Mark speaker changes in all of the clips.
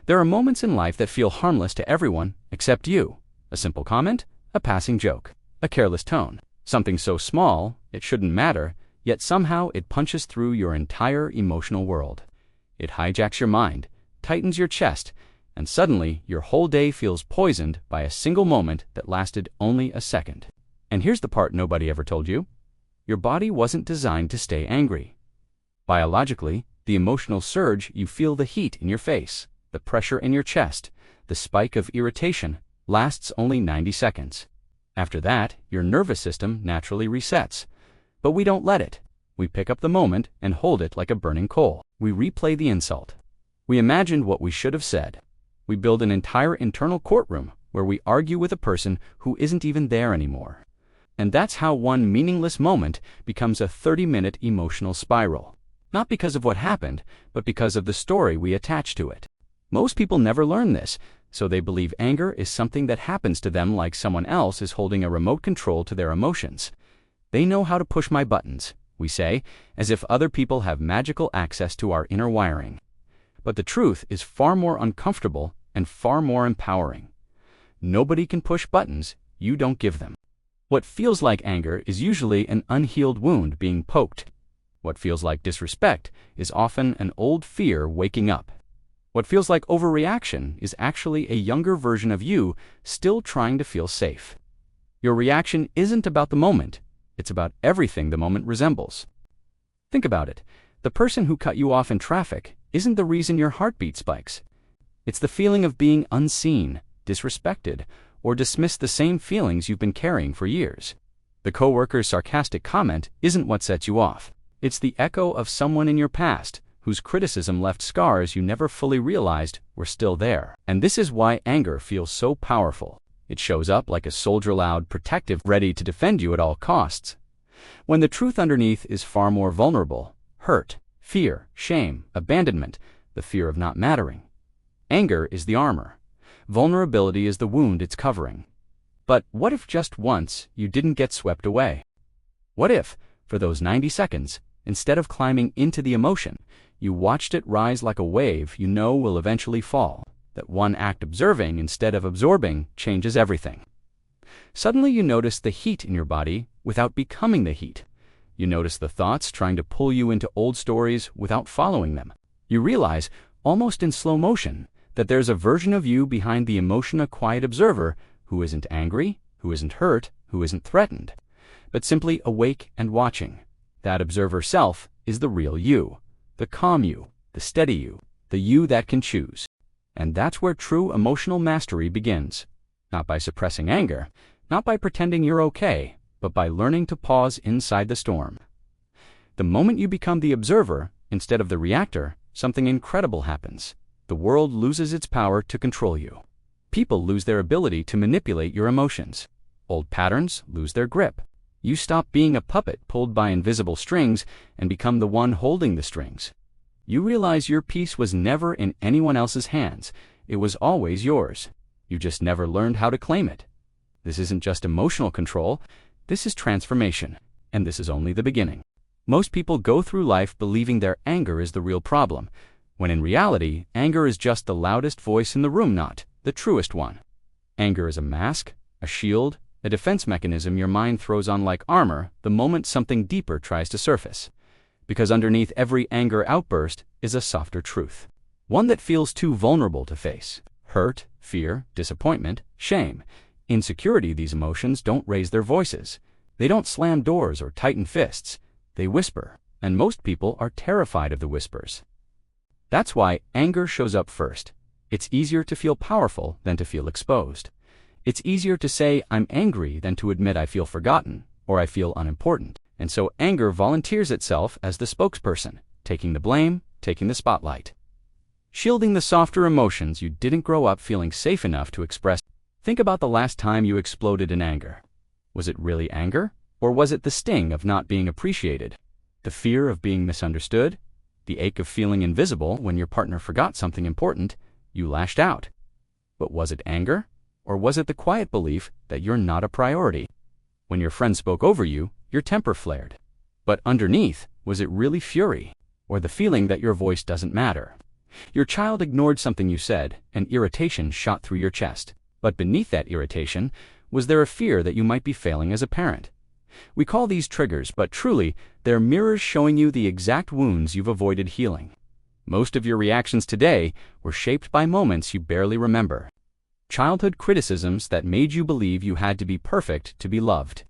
Speaker 1: There are moments in life that feel harmless to everyone except you. A simple comment, a passing joke, a careless tone. Something so small, it shouldn't matter, yet somehow it punches through your entire emotional world. It hijacks your mind, tightens your chest, and suddenly your whole day feels poisoned by a single moment that lasted only a second. And here's the part nobody ever told you. Your body wasn't designed to stay angry. Biologically, the emotional surge, you feel the heat in your face, the pressure in your chest, the spike of irritation, lasts only 90 seconds. After that, your nervous system naturally resets. But we don't let it. We pick up the moment and hold it like a burning coal. We replay the insult. We imagined what we should have said. We build an entire internal courtroom where we argue with a person who isn't even there anymore. And that's how one meaningless moment becomes a 30-minute emotional spiral. Not because of what happened, but because of the story we attach to it. Most people never learn this, so they believe anger is something that happens to them like someone else is holding a remote control to their emotions. They know how to push my buttons, we say, as if other people have magical access to our inner wiring. But the truth is far more uncomfortable and far more empowering. Nobody can push buttons you don't give them. What feels like anger is usually an unhealed wound being poked. What feels like disrespect is often an old fear waking up. What feels like overreaction is actually a younger version of you still trying to feel safe. Your reaction isn't about the moment, it's about everything the moment resembles. Think about it. The person who cut you off in traffic isn't the reason your heartbeat spikes. It's the feeling of being unseen, disrespected, or dismissed, the same feelings you've been carrying for years. The coworker's sarcastic comment isn't what sets you off. It's the echo of someone in your past whose criticism left scars you never fully realized were still there. And this is why anger feels so powerful. It shows up like a soldier, loud, protective, ready to defend you at all costs. When the truth underneath is far more vulnerable: hurt, fear, shame, abandonment, the fear of not mattering. Anger is the armor. Vulnerability is the wound it's covering. But what if just once you didn't get swept away? What if, for those 90 seconds, instead of climbing into the emotion, you watched it rise like a wave you know will eventually fall? That one act, observing instead of absorbing, changes everything. Suddenly you notice the heat in your body without becoming the heat. You notice the thoughts trying to pull you into old stories without following them. You realize, almost in slow motion, that there's a version of you behind the emotion, a quiet observer who isn't angry, who isn't hurt, who isn't threatened, but simply awake and watching. That observer self is the real you, the calm you, the steady you, the you that can choose. And that's where true emotional mastery begins. Not by suppressing anger, not by pretending you're okay, but by learning to pause inside the storm. The moment you become the observer instead of the reactor, something incredible happens. The world loses its power to control you. People lose their ability to manipulate your emotions. Old patterns lose their grip. You stop being a puppet pulled by invisible strings and become the one holding the strings. You realize your peace was never in anyone else's hands. It was always yours. You just never learned how to claim it. This isn't just emotional control. This is transformation. And this is only the beginning. Most people go through life believing their anger is the real problem, when in reality, anger is just the loudest voice in the room, not the truest one. Anger is a mask, a shield, a defense mechanism your mind throws on like armor the moment something deeper tries to surface. Because underneath every anger outburst is a softer truth. One that feels too vulnerable to face. Hurt, fear, disappointment, shame, insecurity. These emotions don't raise their voices. They don't slam doors or tighten fists. They whisper, and most people are terrified of the whispers. That's why anger shows up first. It's easier to feel powerful than to feel exposed. It's easier to say I'm angry than to admit I feel forgotten or I feel unimportant. And so anger volunteers itself as the spokesperson, taking the blame, taking the spotlight. Shielding the softer emotions you didn't grow up feeling safe enough to express. Think about the last time you exploded in anger. Was it really anger? Or was it the sting of not being appreciated? The fear of being misunderstood? The ache of feeling invisible when your partner forgot something important? You lashed out. But was it anger? Or was it the quiet belief that you're not a priority? When your friend spoke over you, your temper flared. But underneath, was it really fury? Or the feeling that your voice doesn't matter? Your child ignored something you said, and irritation shot through your chest. But beneath that irritation, was there a fear that you might be failing as a parent? We call these triggers, but truly, they're mirrors showing you the exact wounds you've avoided healing. Most of your reactions today were shaped by moments you barely remember. Childhood criticisms that made you believe you had to be perfect to be loved.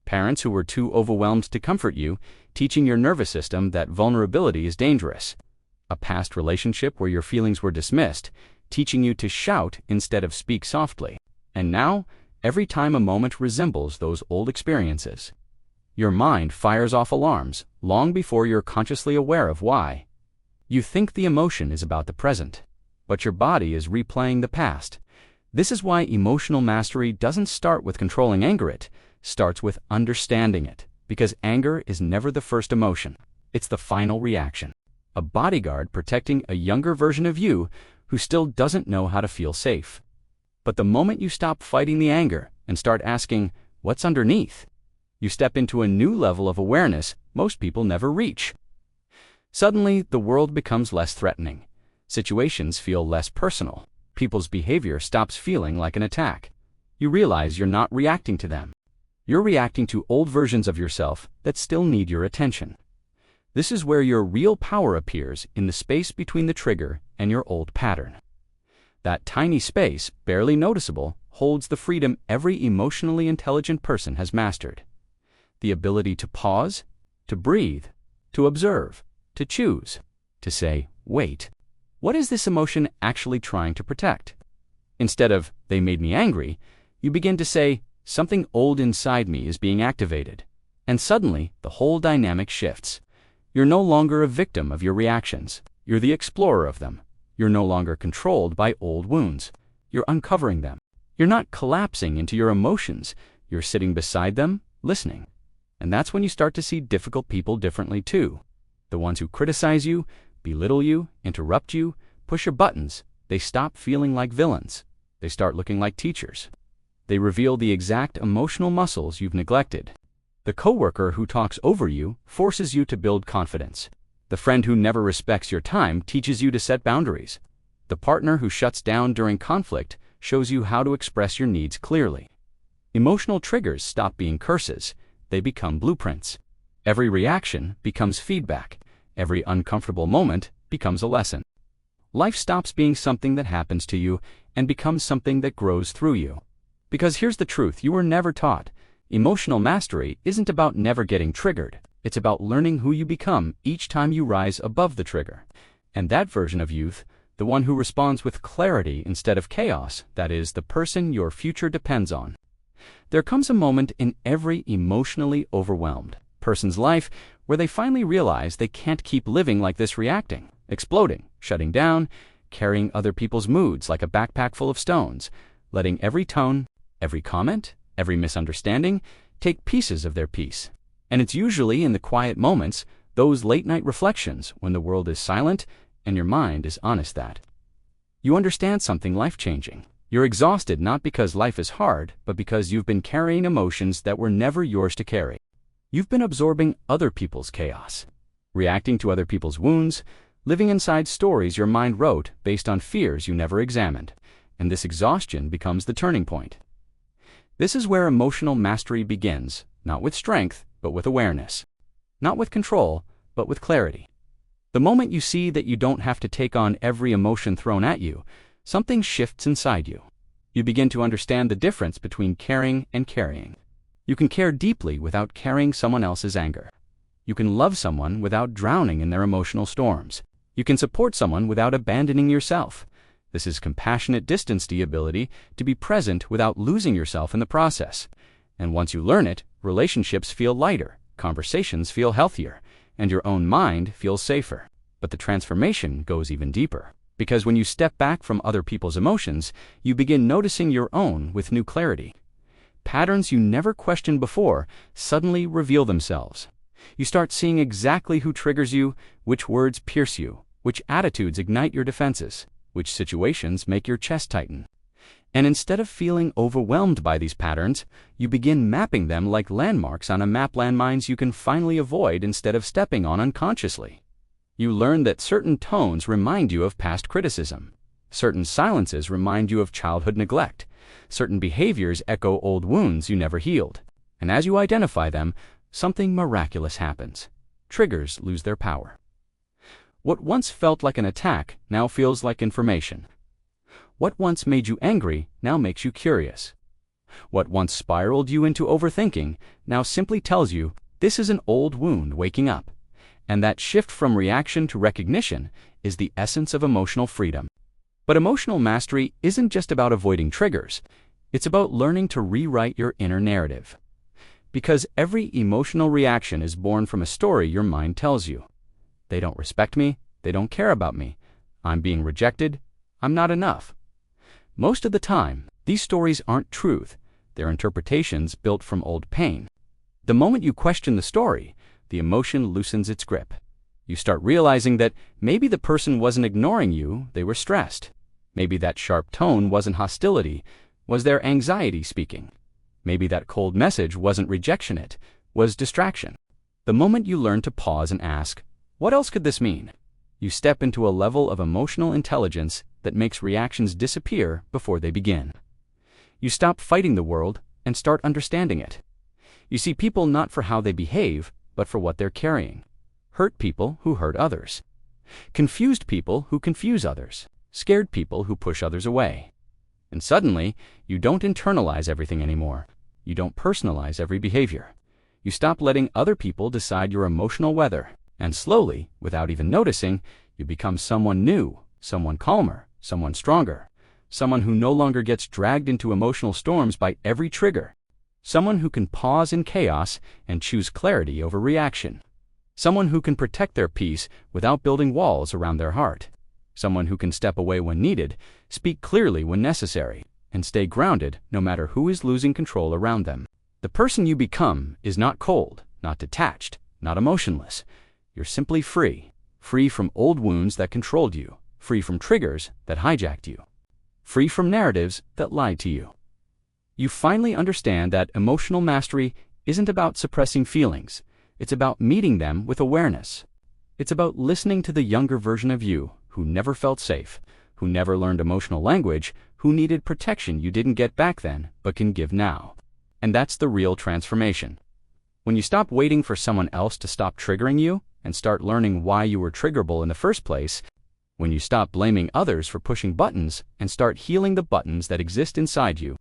Speaker 1: Parents who were too overwhelmed to comfort you, teaching your nervous system that vulnerability is dangerous. A past relationship where your feelings were dismissed, teaching you to shout instead of speak softly. And now, every time a moment resembles those old experiences, your mind fires off alarms long before you're consciously aware of why. You think the emotion is about the present, but your body is replaying the past. This is why emotional mastery doesn't start with controlling anger, it starts with understanding it, because anger is never the first emotion. It's the final reaction. A bodyguard protecting a younger version of you who still doesn't know how to feel safe. But the moment you stop fighting the anger and start asking, what's underneath? You step into a new level of awareness most people never reach. Suddenly, the world becomes less threatening. Situations feel less personal. People's behavior stops feeling like an attack. You realize you're not reacting to them. You're reacting to old versions of yourself that still need your attention. This is where your real power appears, in the space between the trigger and your old pattern. That tiny space, barely noticeable, holds the freedom every emotionally intelligent person has mastered. The ability to pause, to breathe, to observe, to choose, to say, wait, what is this emotion actually trying to protect? Instead of, they made me angry, you begin to say, something old inside me is being activated. And suddenly, the whole dynamic shifts. You're no longer a victim of your reactions. You're the explorer of them. You're no longer controlled by old wounds. You're uncovering them. You're not collapsing into your emotions. You're sitting beside them, listening. And that's when you start to see difficult people differently too. The ones who criticize you, belittle you, interrupt you, push your buttons, they stop feeling like villains. They start looking like teachers. They reveal the exact emotional muscles you've neglected. The coworker who talks over you forces you to build confidence. The friend who never respects your time teaches you to set boundaries. The partner who shuts down during conflict shows you how to express your needs clearly. Emotional triggers stop being curses. They become blueprints. Every reaction becomes feedback. Every uncomfortable moment becomes a lesson. Life stops being something that happens to you and becomes something that grows through you. Because here's the truth you were never taught. Emotional mastery isn't about never getting triggered. It's about learning who you become each time you rise above the trigger. And that version of youth, the one who responds with clarity instead of chaos, that is, the person your future depends on. There comes a moment in every emotionally overwhelmed person's life where they finally realize they can't keep living like this, reacting, exploding, shutting down, carrying other people's moods like a backpack full of stones, letting every tone, every comment, every misunderstanding take pieces of their peace. And it's usually in the quiet moments, those late-night reflections, when the world is silent and your mind is honest, that you understand something life-changing. You're exhausted not because life is hard, but because you've been carrying emotions that were never yours to carry. You've been absorbing other people's chaos, reacting to other people's wounds, living inside stories your mind wrote based on fears you never examined. And this exhaustion becomes the turning point. This is where emotional mastery begins, not with strength, but with awareness. Not with control, but with clarity. The moment you see that you don't have to take on every emotion thrown at you, something shifts inside you. You begin to understand the difference between caring and carrying. You can care deeply without carrying someone else's anger. You can love someone without drowning in their emotional storms. You can support someone without abandoning yourself. This is compassionate distance, the ability to be present without losing yourself in the process. And once you learn it, relationships feel lighter, conversations feel healthier, and your own mind feels safer. But the transformation goes even deeper. Because when you step back from other people's emotions, you begin noticing your own with new clarity. Patterns you never questioned before suddenly reveal themselves. You start seeing exactly who triggers you, which words pierce you, which attitudes ignite your defenses, which situations make your chest tighten. And instead of feeling overwhelmed by these patterns, you begin mapping them like landmarks on a map, landmines you can finally avoid instead of stepping on unconsciously. You learn that certain tones remind you of past criticism. Certain silences remind you of childhood neglect. Certain behaviors echo old wounds you never healed. And as you identify them, something miraculous happens. Triggers lose their power. What once felt like an attack now feels like information. What once made you angry now makes you curious. What once spiraled you into overthinking now simply tells you this is an old wound waking up. And that shift from reaction to recognition is the essence of emotional freedom. But emotional mastery isn't just about avoiding triggers. It's about learning to rewrite your inner narrative. Because every emotional reaction is born from a story your mind tells you. They don't respect me. They don't care about me. I'm being rejected. I'm not enough. Most of the time, these stories aren't truth. They're interpretations built from old pain. The moment you question the story, the emotion loosens its grip. You start realizing that maybe the person wasn't ignoring you, they were stressed. Maybe that sharp tone wasn't hostility, was their anxiety speaking. Maybe that cold message wasn't rejection, it was distraction. The moment you learn to pause and ask, what else could this mean? You step into a level of emotional intelligence that makes reactions disappear before they begin. You stop fighting the world and start understanding it. You see people not for how they behave, but for what they're carrying. Hurt people who hurt others. Confused people who confuse others. Scared people who push others away. And suddenly, you don't internalize everything anymore. You don't personalize every behavior. You stop letting other people decide your emotional weather. And slowly, without even noticing, you become someone new, someone calmer, someone stronger. Someone who no longer gets dragged into emotional storms by every trigger. Someone who can pause in chaos and choose clarity over reaction. Someone who can protect their peace without building walls around their heart. Someone who can step away when needed, speak clearly when necessary, and stay grounded no matter who is losing control around them. The person you become is not cold, not detached, not emotionless. You're simply free. Free from old wounds that controlled you. Free from triggers that hijacked you. Free from narratives that lied to you. You finally understand that emotional mastery isn't about suppressing feelings. It's about meeting them with awareness. It's about listening to the younger version of you who never felt safe, who never learned emotional language, who needed protection you didn't get back then but can give now. And that's the real transformation. When you stop waiting for someone else to stop triggering you and start learning why you were triggerable in the first place, when you stop blaming others for pushing buttons and start healing the buttons that exist inside you,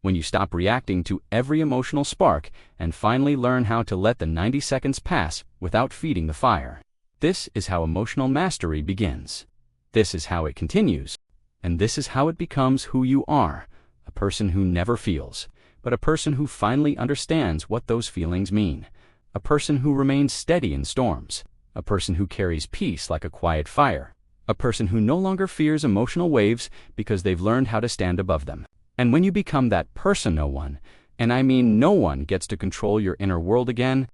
Speaker 1: when you stop reacting to every emotional spark and finally learn how to let the 90 seconds pass without feeding the fire. This is how emotional mastery begins. This is how it continues. And this is how it becomes who you are, a person who never feels, but a person who finally understands what those feelings mean, a person who remains steady in storms, a person who carries peace like a quiet fire, a person who no longer fears emotional waves because they've learned how to stand above them. And when you become that person, no one, and I mean no one, gets to control your inner world again,